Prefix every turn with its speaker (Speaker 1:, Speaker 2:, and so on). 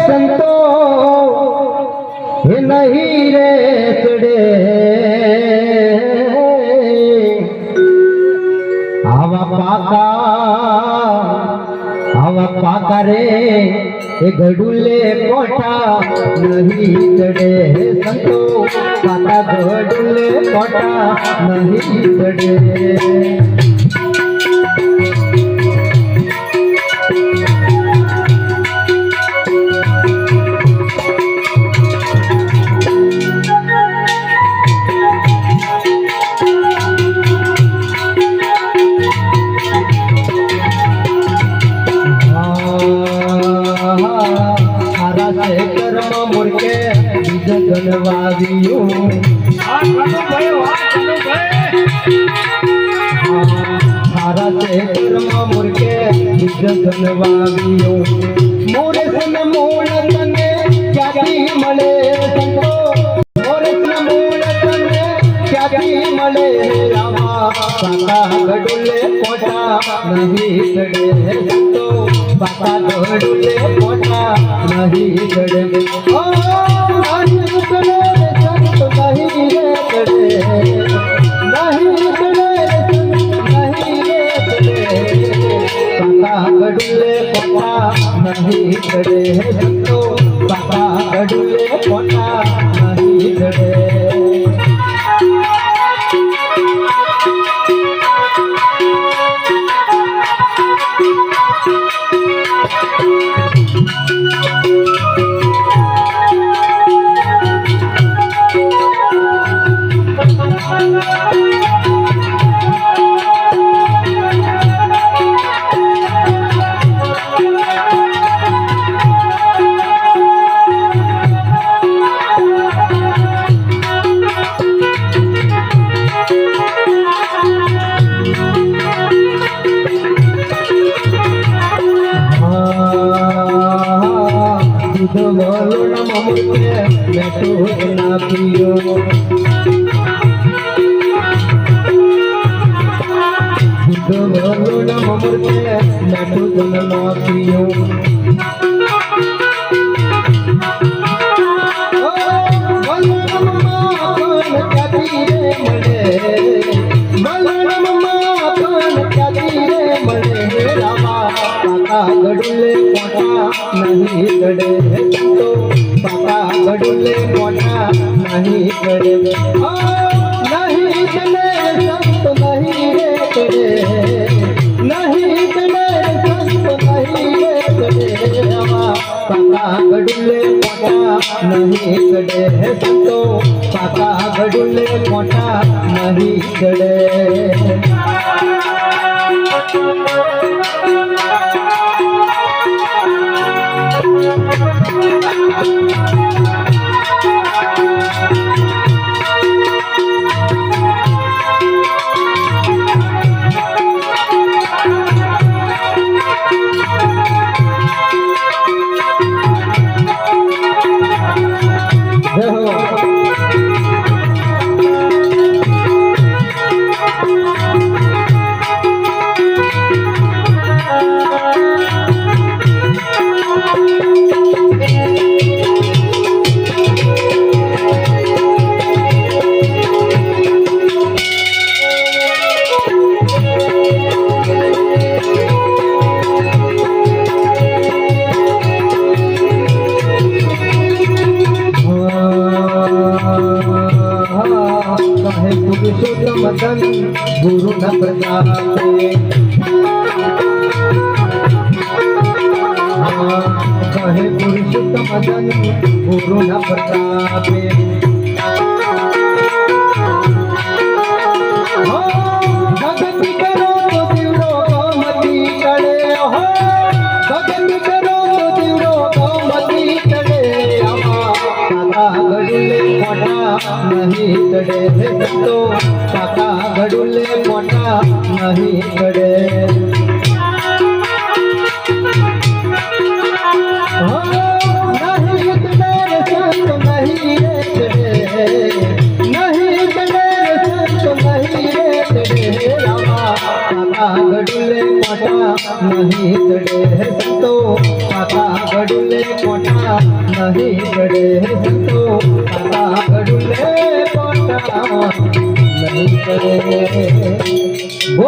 Speaker 1: संतो हे नहीं रे चढ़े आवा पाका रे हे गडुले कोठा नहीं चढ़े संतो पाका गडुले कोठा नहीं चढ़े कर्म मुर्के जनवादियों सारा से कर्म मुर्के जनवादियों मोरे सन मूल तने क्या की मले संतो मोरे सन मूल तने क्या की मले रामा पाका गडुले कोटा नहीं चढ़े संतो पाका गडुले कोटा नहीं चढ़े ओ नहीं चढ़े संत नहीं रे चढ़े नहीं चढ़े नहीं रे चढ़े पाका गडुले कोटा नहीं चढ़े संतो पाका गडुले कोटा नहीं चढ़े बोलो न ममुके मैं तो ना पियो बोलो न ममुके मैं तो ना पियो बोलो न मम्मा कौन क्या धीरे मले बोलो न मम्मा कौन क्या धीरे मले रामा पाका गडुले कोटा नहीं चढ़े तो पाका गडुले कोटा नहीं चढ़े नहीं चढ़े संत नहीं रे चढ़े नहीं चढ़े संत नहीं रे चढ़े पाका गडुले कोटा नहीं चढ़े संतो पाका गडुले कोटा नहीं चढ़े मदन गुरु न प्रतापे कहे पुरुषोत्तम मदन गुरु न प्रतापे भगति करो तो दिवरो मती करे हो भगति करो तो दिवरो मती करे पाका गडुले कोटा नहीं चढ़े तो पाका गडुले कोटा नहीं चढ़े नहीं चढ़े संत नहीं रे चढ़े नहीं चढ़े संत नहीं रे चढ़े रामा पाका गडुले कोटा नहीं चढ़े संतो पाका गडुले मोठा नहीं करे संतो तारा गडुले मोठा नहीं करे